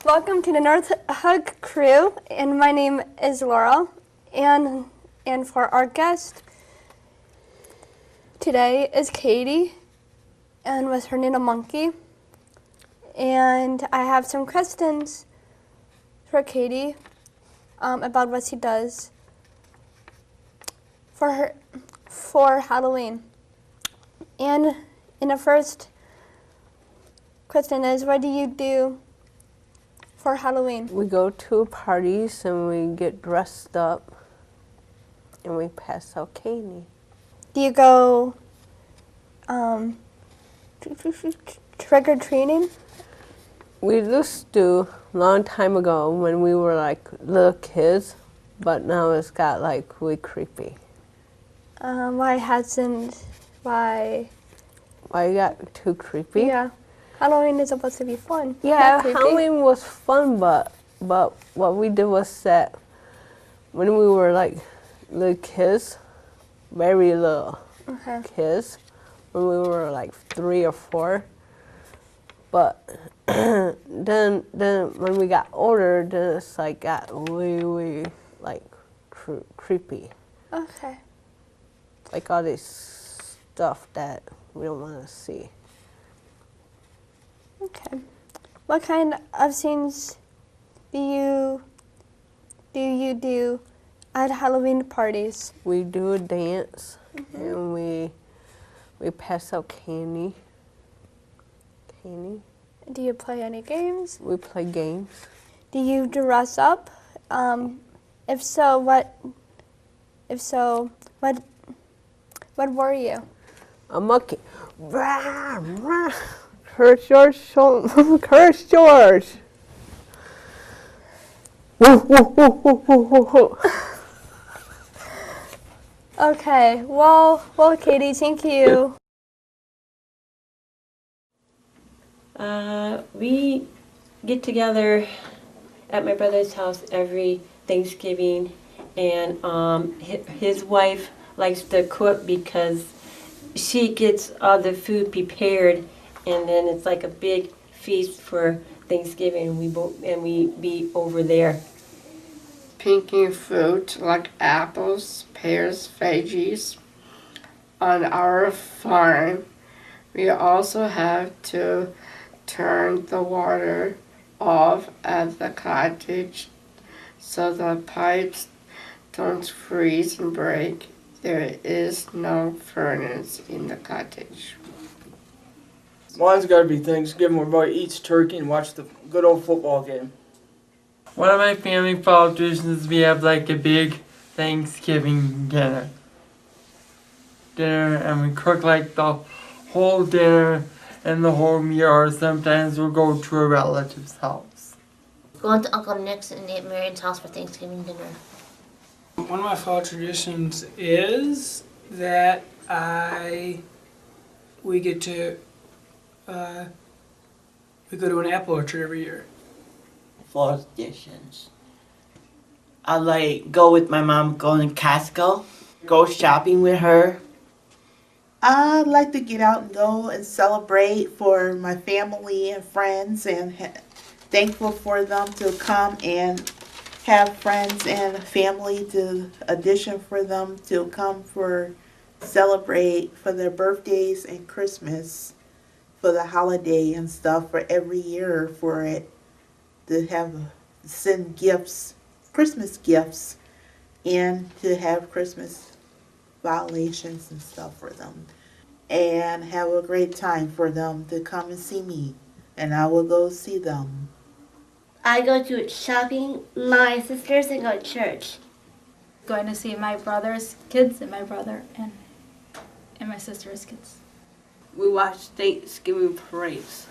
welcome to the Noorthoek crew, and my name is Laura, and for our guest today is Katie, and with her little monkey, and I have some questions for Katie about what she does for Halloween. And in the first question is, what do you do for Halloween? We go to parties and we get dressed up and we pass out candy. Do you go trick-or-treating? We used to a long time ago when we were like little kids, but now it's got like way creepy. Why Why it got too creepy? Yeah. Halloween is supposed to be fun. Yeah, Halloween was fun, but what we did was that when we were like little kids, very little kids, when we were like 3 or 4, but then when we got older, then it's like got way like creepy. Okay. Like all this stuff that we don't want to see. Okay. What kind of scenes do you do at Halloween parties? We do a dance and we pass out candy. Do you play any games? We play games. Do you dress up? If so, what were you? A monkey. Rah, rah. Curse yours, curse yours. Woo, woo, woo, woo, woo, woo, woo. Okay. Well, Katie, thank you. We get together at my brother's house every Thanksgiving, and his wife likes to cook because she gets all the food prepared, and then it's like a big feast for Thanksgiving. We be over there. Picking fruit like apples, pears, veggies on our farm. We also have to turn the water off at the cottage so the pipes don't freeze and break. There is no furnace in the cottage. Mine's got to be Thanksgiving where everybody eats turkey and watch the good old football game. One of my family fall traditions, we have like a big Thanksgiving dinner. And we cook like the whole dinner and the whole meal, or sometimes we'll go to a relative's house. Going to Uncle Nick's and Aunt Marion's house for Thanksgiving dinner. One of my fall traditions is that we go to an apple orchard every year. Fall traditions. I like go with my mom, go to Costco, go shopping with her. I like to get out and go and celebrate for my family and friends, and thankful for them to come and have friends and family to audition for them to come for celebrate for their birthdays and Christmas, for the holiday and stuff, for every year for it to have send gifts, Christmas gifts, and to have Christmas violations and stuff for them, and have a great time for them to come and see me, and I will go see them. I go to shopping, my sisters, and go to church. Going to see my brother's kids and my brother and my sister's kids. We watch Thanksgiving parades.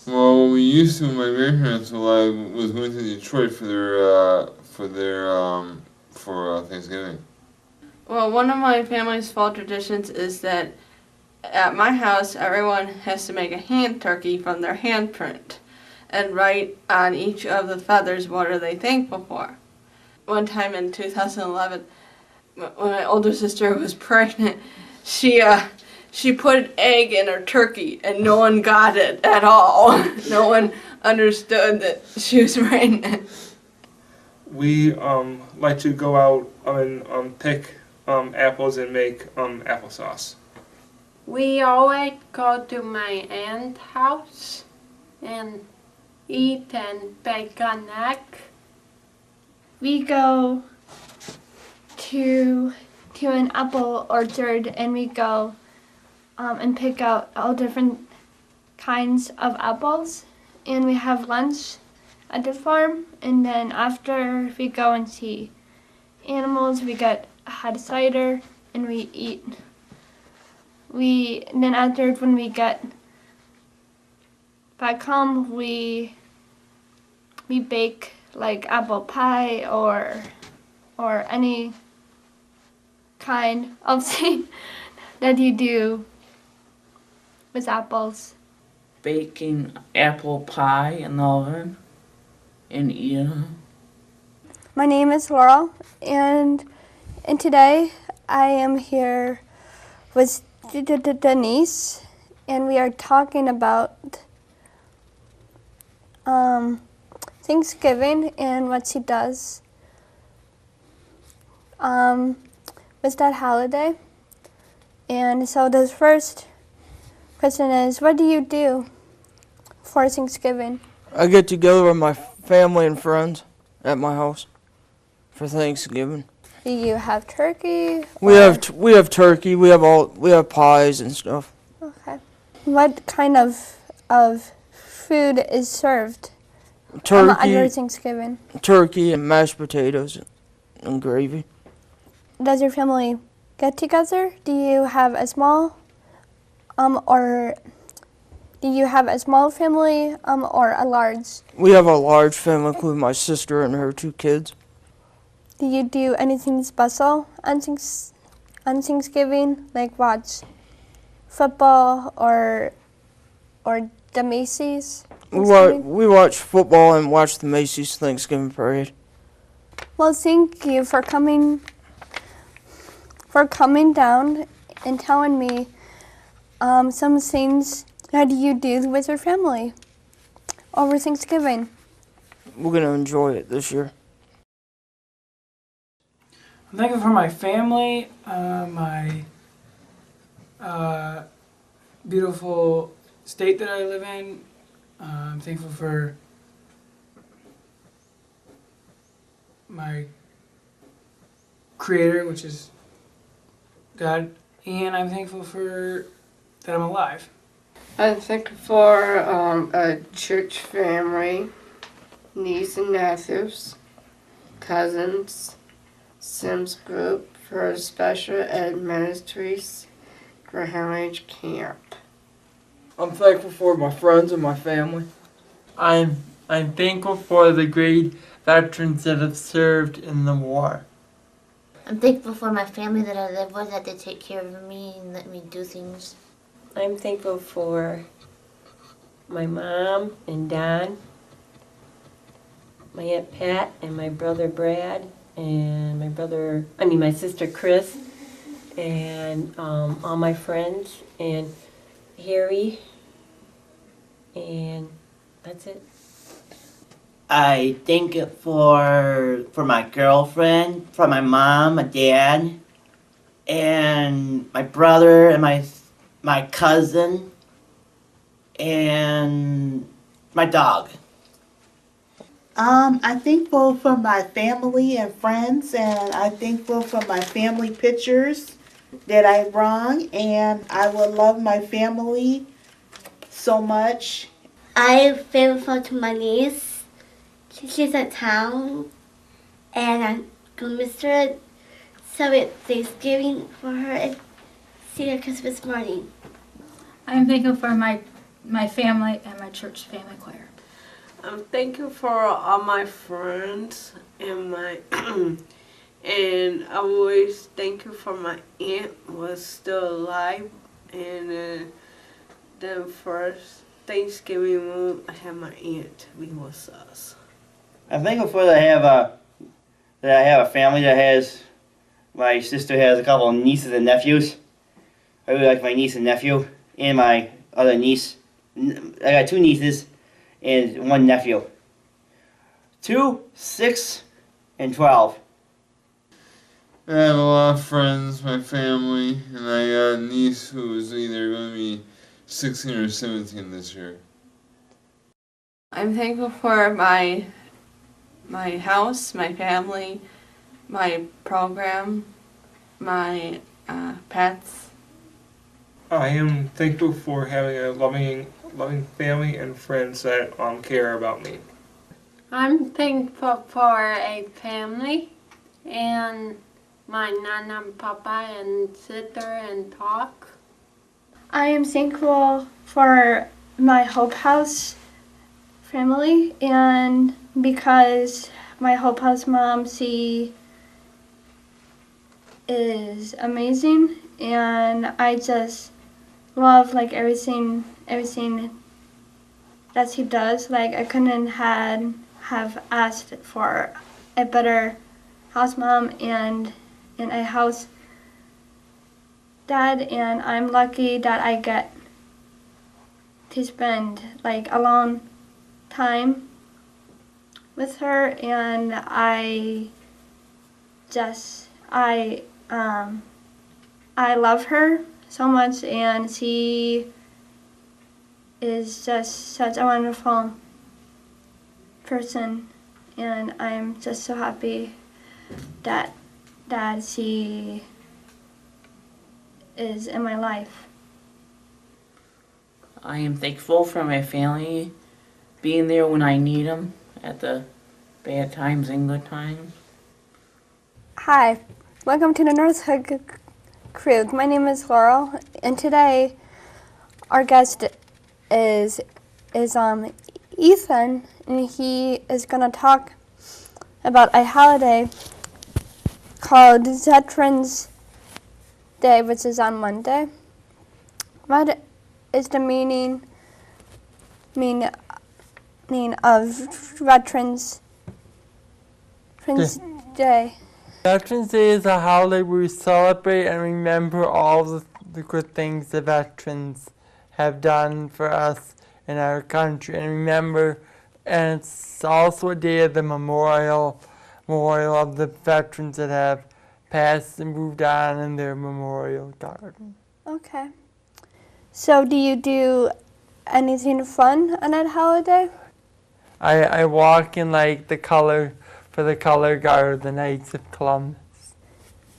Well, what we used to, my grandparents was going to Detroit for Thanksgiving. Well, one of my family's fall traditions is that at my house, everyone has to make a hand turkey from their handprint and write on each of the feathers what are they thankful for. One time in 2011, when my older sister was pregnant, she put an egg in her turkey and no one got it at all. No one understood that she was pregnant. We like to go out and pick apples and make applesauce. We always go to my aunt's house and eat and bake an egg. We go to an apple orchard and we go and pick out all different kinds of apples, and we have lunch at the farm, and then after we go and see animals, we get hot cider and we eat. Then after, when we get back home, we bake like apple pie or any kind of thing that you do with apples. Baking apple pie in the oven and eating them. My name is Laurel, and today I am here with Denise, and we are talking about Thanksgiving and what she does with that holiday. And so the first question is, what do you do for Thanksgiving? I get together with my family and friends at my house for Thanksgiving. Do you have turkey? We have turkey. We have pies and stuff. Okay. What kind of food is served Turkey. on your Thanksgiving? Turkey and mashed potatoes and gravy. Does your family get together? Do you have a small or do you have a small family or a large? We have a large family, including my sister and her 2 kids. Do you do anything special on Thanksgiving, like watch football or the Macy's? We watch football and watch the Macy's Thanksgiving parade. Well, thank you for coming down and telling me some things that you do with your family over Thanksgiving. We're going to enjoy it this year. I'm thankful for my family, my beautiful state that I live in. I'm thankful for my Creator, which is God, and I'm thankful for that I'm alive. I'm thankful for a church family, niece and nephews, cousins, Sims group for special ed ministries, Graham Age Camp. I'm thankful for my friends and my family. I'm thankful for the great veterans that have served in the war. I'm thankful for my family that I live with, that they take care of me and let me do things. I'm thankful for my mom and Don, my Aunt Pat and my brother Brad, and my sister Chris, and all my friends, and Harry, and that's it. I thank it for my girlfriend, for my mom, my dad, and my brother, and my cousin, and my dog. I'm thankful for my family and friends, and I'm thankful for my family pictures that I brung, and I will love my family so much. I'm thankful to my niece. She's in town, and I'm going to miss her. Celebrate Thanksgiving for her and see her Christmas morning. I'm thankful for my family and my church family choir. I'm thankful for all my friends and and I'm always thankful for my aunt was still alive, and then first Thanksgiving I had my aunt be with us. I'm thankful for that I have a family that has, my sister has a couple of nieces and nephews. I really like my niece and nephew, and my other niece. I got 2 nieces and 1 nephew. 2, 6, and 12. I have a lot of friends, my family, and I got a niece who's either going to be 16 or 17 this year. I'm thankful for my house, my family, my program, my pets. I am thankful for having a loving family and friends that care about me. I'm thankful for a family and my nana and papa and sister and talk. I am thankful for my Hope House family, and because my Hope House mom, she is amazing, and I just love like everything that she does. Like I couldn't have asked for a better house mom and a house dad, and I'm lucky that I get to spend like a long time with her, and I love her so much, and she is just such a wonderful person, and I'm just so happy that she is in my life. I am thankful for my family being there when I need them at the bad times and good times. Hi, welcome to the Noorthoek crew. My name is Laurel, and today our guest is Ethan, and he is going to talk about a holiday called Veterans Day, which is on Monday. What is the meaning of Veterans Day? Veterans Day is a holiday where we celebrate and remember all the good things the veterans have done for us in our country, and it's also a day of the memorial of the veterans that have passed and moved on in their memorial garden. Okay. So do you do anything fun on that holiday? I walk in like the color guard, the Knights of Columbus.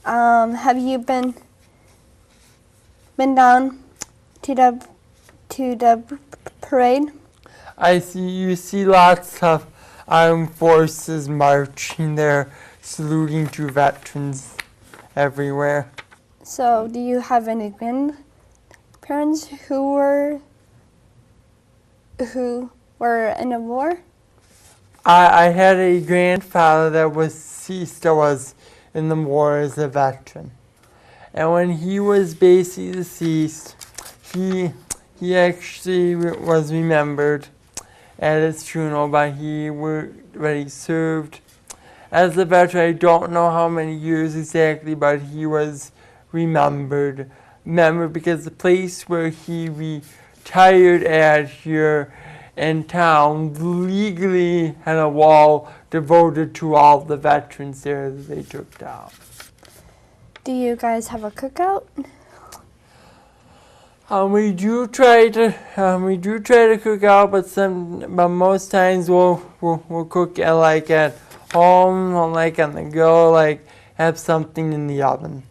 Have you been down to the parade? You see lots of armed forces marching there, saluting to veterans everywhere. So do you have any grandparents who were in the war? I had a grandfather that still was in the war as a veteran. And when he was basically deceased, he actually was remembered at his funeral, but he served as a veteran. I don't know how many years exactly, but he was remembered because the place where he retired at here in town legally had a wall devoted to all the veterans there that they took down. Do you guys have a cookout? We do try to cook out, but most times we'll cook at home, or like on the go, like have something in the oven.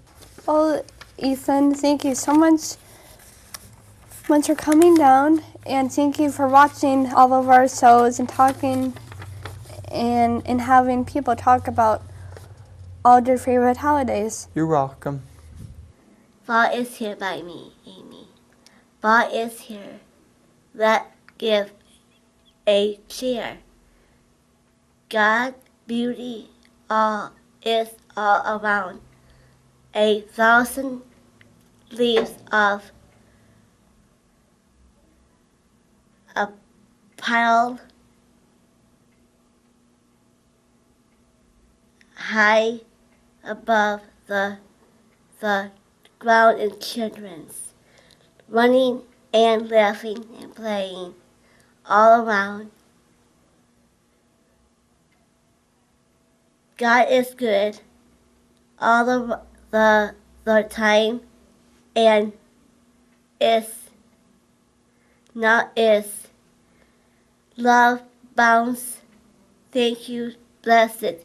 Well, Ethan, thank you so much for coming down, and thank you for watching all of our shows and talking and having people talk about all their favorite holidays. You're welcome. Fall is here by me, Amy. Fall is here. Let's give a cheer. God, beauty, all is all around. 1,000 leaves of a pile high above the ground, and children's running and laughing and playing all around God is good all of the time, and is not is love bounds. Thank you, blessed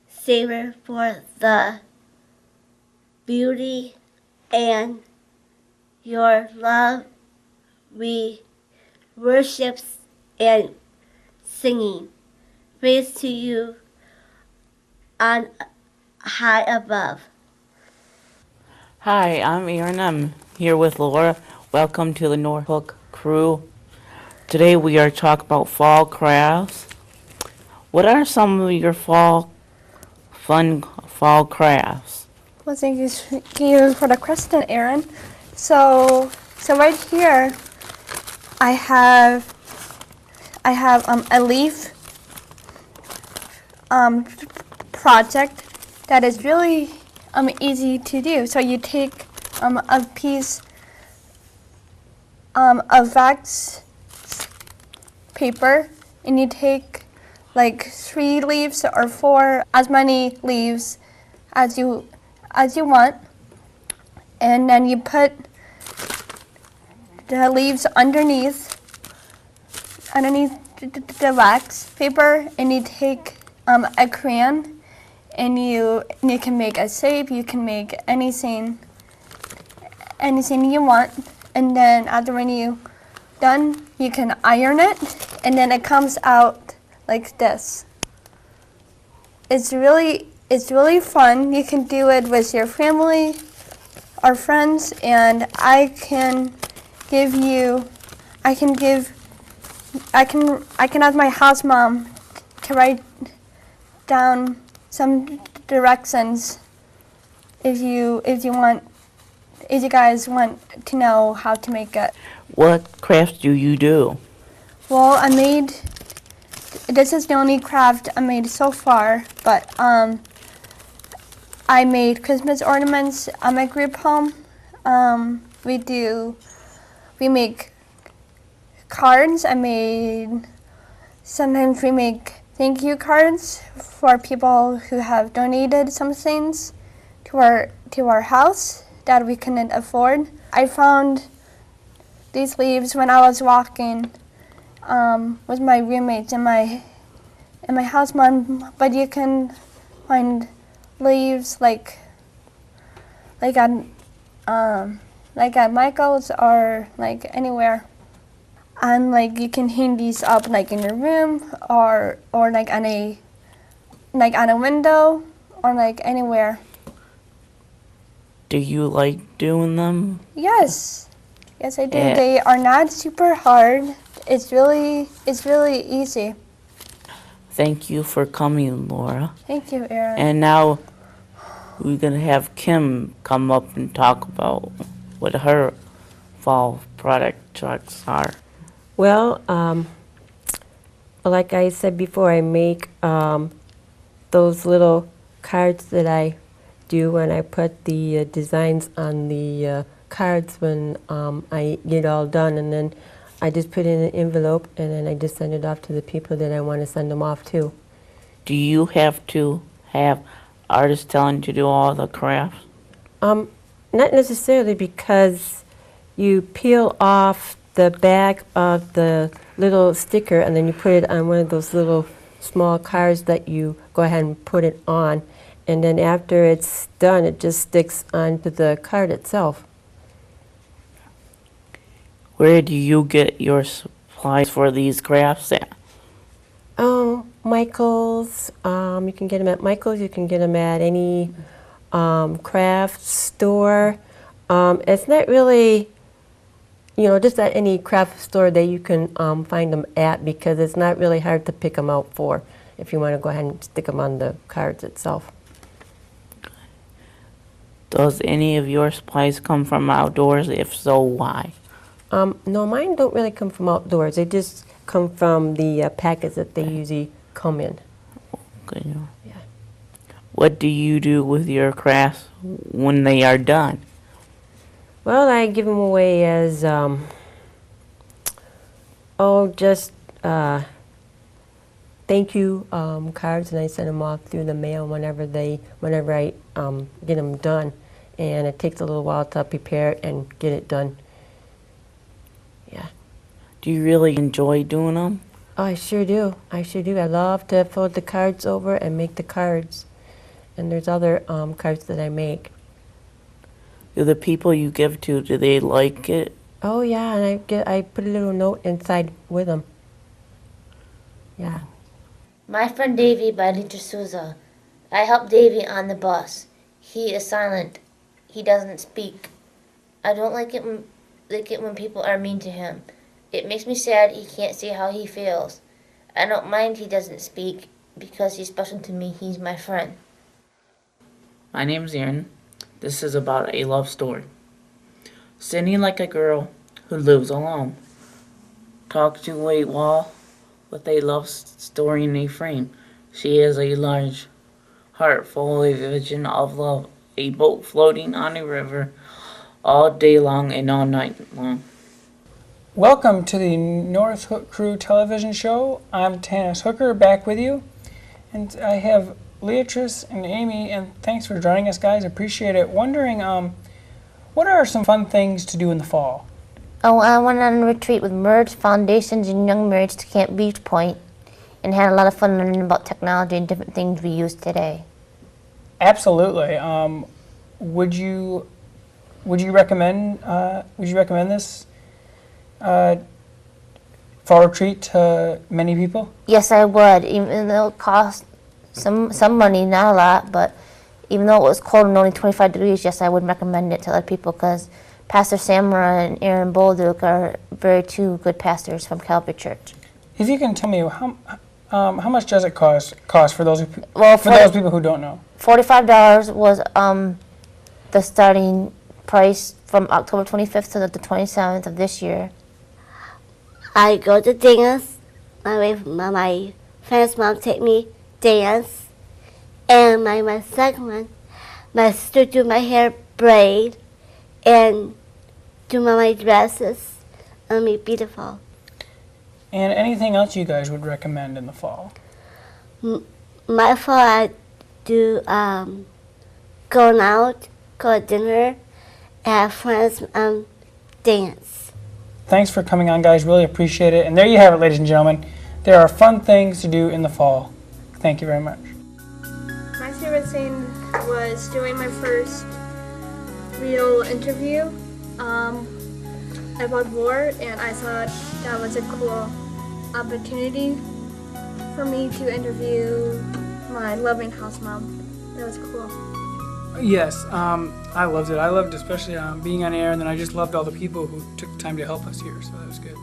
Savior, for the beauty and your love. We worship and singing praise to you on high above. Hi, I'm Aaron. I'm here with Laura. Welcome to the Noorthoek crew. Today we are talking about fall crafts. What are some of your fun fall crafts? Well, thank you for the question, Aaron. So right here, I have a leaf project that is really easy to do. So you take a piece of wax paper, and you take like 3 leaves or 4, as many leaves as you want, and then you put the leaves underneath the wax paper, and you take a crayon, and you can make a shape. You can make anything you want, and then after when you done, you can iron it, and then it comes out like this. It's really fun. You can do it with your family or friends, and I can ask my house mom to write down some directions if you guys want to know how to make it. What crafts do you do? Well, this is the only craft I made so far, but I made Christmas ornaments at my group home. We make cards. Sometimes we make thank you cards for people who have donated some things to our house that we couldn't afford. I found these leaves when I was walking with my roommates and my house mom, but you can find leaves like at Michael's or like anywhere. And like you can hang these up like in your room or like on a window or like anywhere. Do you like doing them? Yes. Yes, I do. Yeah. They are not super hard. It's really easy. Thank you for coming, Laura. Thank you, Aaron. And now we're going to have Kim come up and talk about what her fall product trucks are. Well, like I said before, I make those little cards that I do when I put the designs on the cards when I get all done, and then I just put it in an envelope, and then I just send it off to the people that I want to send them off to. Do you have to have artists telling you to do all the crafts? Not necessarily, because you peel off the back of the little sticker, and then you put it on one of those little small cards that you go ahead and put it on, and then after it's done, it just sticks onto the card itself. Where do you get your supplies for these crafts at? Oh, Michael's. You can get them at Michael's. You can get them at any craft store. It's not really, just at any craft store that you can find them at, because it's not really hard to pick them out for if you want to go ahead and stick them on the cards itself. Does any of your supplies come from outdoors? If so, why? No, mine don't really come from outdoors. They just come from the packets that they usually come in. Okay. Yeah. What do you do with your crafts when they are done? Well, I give them away as, thank you cards, and I send them off through the mail whenever I get them done. And it takes a little while to prepare it and get it done. Yeah. Do you really enjoy doing them? Oh, I sure do. I sure do. I love to fold the cards over and make the cards. And there's other cards that I make. Do the people you give to, do they like it? Oh yeah, and I put a little note inside with them. Yeah. My friend Davy by Lita Souza. I help Davy on the bus. He is silent. He doesn't speak. I don't like it when people are mean to him. It makes me sad he can't say how he feels. I don't mind he doesn't speak because he's special to me. He's my friend. My name's Aaron. This is about a love story. Sitting like a girl who lives alone. Talk to a wall with a love story in a frame. She has a large heart full of vision of love. A boat floating on a river all day long and all night long. Welcome to the Noorthoek Crew television show. I'm Tanis Hooker, back with you. And I have Leatrice and Amy, and thanks for joining us, guys. Appreciate it. Wondering, what are some fun things to do in the fall? Oh, I went on a retreat with Merge Foundations and Young Marrieds to Camp Beach Point and had a lot of fun learning about technology and different things we use today. Absolutely. Would you recommend this fall retreat to many people? Yes, I would, even though it cost some money, not a lot, but even though it was cold and only 25 degrees, yes, I would recommend it to other people because Pastor Samara and Aaron Bolduc are very two good pastors from Calvary Church. If you can tell me how much does it cost for those those people who don't know? $45 was the starting price from October 25th to the 27th of this year. I go to dance. My friend's mom take me dance. And my second one, my sister do my hair braid and do my dresses. And be beautiful. And anything else you guys would recommend in the fall? My fall, I do going out, go to dinner, have friends, dance. Thanks for coming on, guys. Really appreciate it. And there you have it, ladies and gentlemen. There are fun things to do in the fall. Thank you very much. My favorite thing was doing my first real interview about war, and I thought that was a cool opportunity for me to interview my loving house mom. That was cool. Yes, I loved it. I loved especially being on air, and then I just loved all the people who took time to help us here, so that was good.